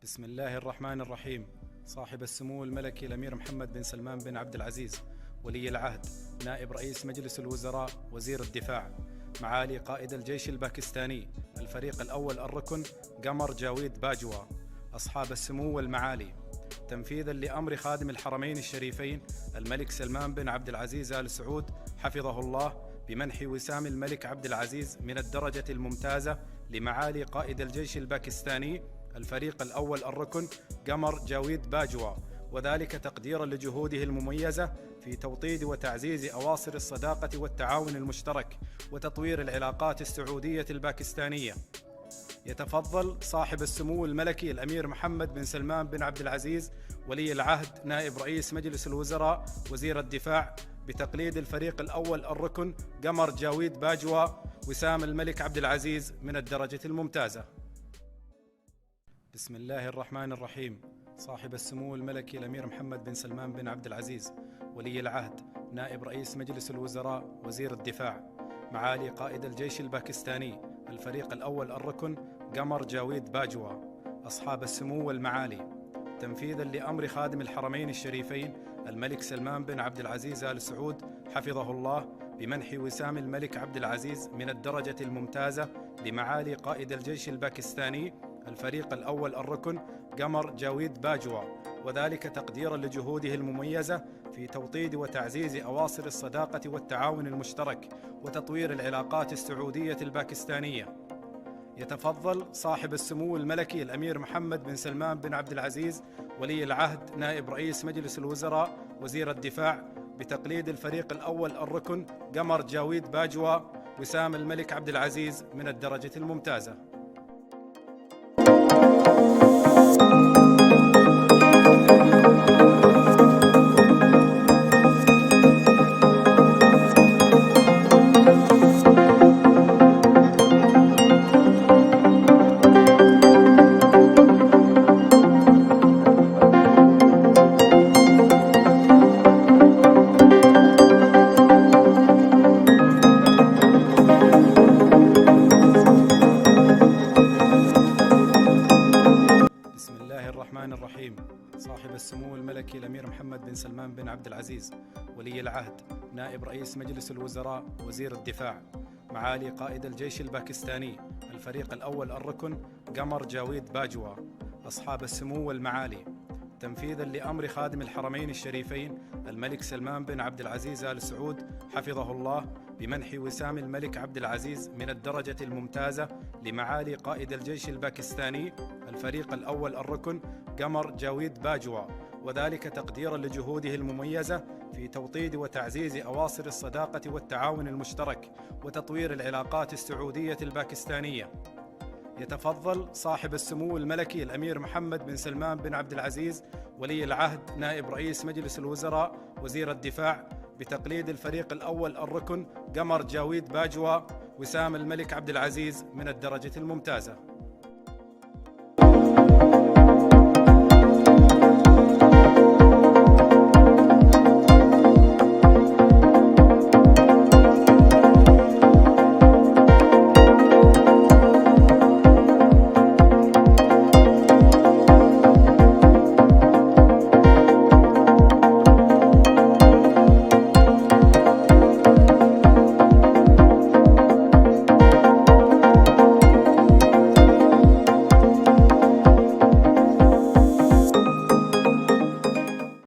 بسم الله الرحمن الرحيم. صاحب السمو الملكي الأمير محمد بن سلمان بن عبد العزيز ولي العهد، نائب رئيس مجلس الوزراء، وزير الدفاع، معالي قائد الجيش الباكستاني، الفريق الأول الركن قمر جاويد باجوة، أصحاب السمو والمعالي، تنفيذا لأمر خادم الحرمين الشريفين الملك سلمان بن عبد العزيز آل سعود حفظه الله بمنح وسام الملك عبد العزيز من الدرجة الممتازة لمعالي قائد الجيش الباكستاني الفريق الأول الركن قمر جاويد باجوة، وذلك تقديرا لجهوده المميزة في توطيد وتعزيز أواصر الصداقة والتعاون المشترك وتطوير العلاقات السعودية الباكستانية. يتفضل صاحب السمو الملكي الأمير محمد بن سلمان بن عبد العزيز ولي العهد، نائب رئيس مجلس الوزراء، وزير الدفاع، بتقليد الفريق الأول الركن قمر جاويد باجوة وسام الملك عبد العزيز من الدرجة الممتازة. بسم الله الرحمن الرحيم. صاحب السمو الملكي الأمير محمد بن سلمان بن عبد العزيز ولي العهد، نائب رئيس مجلس الوزراء، وزير الدفاع، معالي قائد الجيش الباكستاني الفريق الأول الركن قمر جاويد باجوة، أصحاب السمو والمعالي، تنفيذا لأمر خادم الحرمين الشريفين الملك سلمان بن عبد العزيز آل سعود حفظه الله بمنح وسام الملك عبد العزيز من الدرجة الممتازة لمعالي قائد الجيش الباكستاني الفريق الأول الركن قمر جاويد باجوة، وذلك تقديرا لجهوده المميزة في توطيد وتعزيز أواصر الصداقة والتعاون المشترك وتطوير العلاقات السعودية الباكستانية. يتفضل صاحب السمو الملكي الأمير محمد بن سلمان بن عبد العزيز ولي العهد، نائب رئيس مجلس الوزراء، وزير الدفاع، بتقليد الفريق الأول الركن قمر جاويد باجوة وسام الملك عبد العزيز من الدرجة الممتازة. بسم الله الرحمن الرحيم. صاحب السمو الملكي الأمير محمد بن سلمان بن عبد العزيز ولي العهد، نائب رئيس مجلس الوزراء، وزير الدفاع، معالي قائد الجيش الباكستاني الفريق الأول الركن قمر جاويد باجوة، أصحاب السمو والمعالي، تنفيذا لأمر خادم الحرمين الشريفين الملك سلمان بن عبد العزيز آل سعود حفظه الله بمنح وسام الملك عبد العزيز من الدرجة الممتازة لمعالي قائد الجيش الباكستاني الفريق الأول الركن قمر جاويد باجوة، وذلك تقديرا لجهوده المميزة في توطيد وتعزيز أواصر الصداقة والتعاون المشترك وتطوير العلاقات السعودية الباكستانية. يتفضل صاحب السمو الملكي الأمير محمد بن سلمان بن عبد العزيز ولي العهد، نائب رئيس مجلس الوزراء، وزير الدفاع، بتقليد الفريق الأول الركن قمر جاويد باجوة وسام الملك عبد العزيز من الدرجة الممتازة.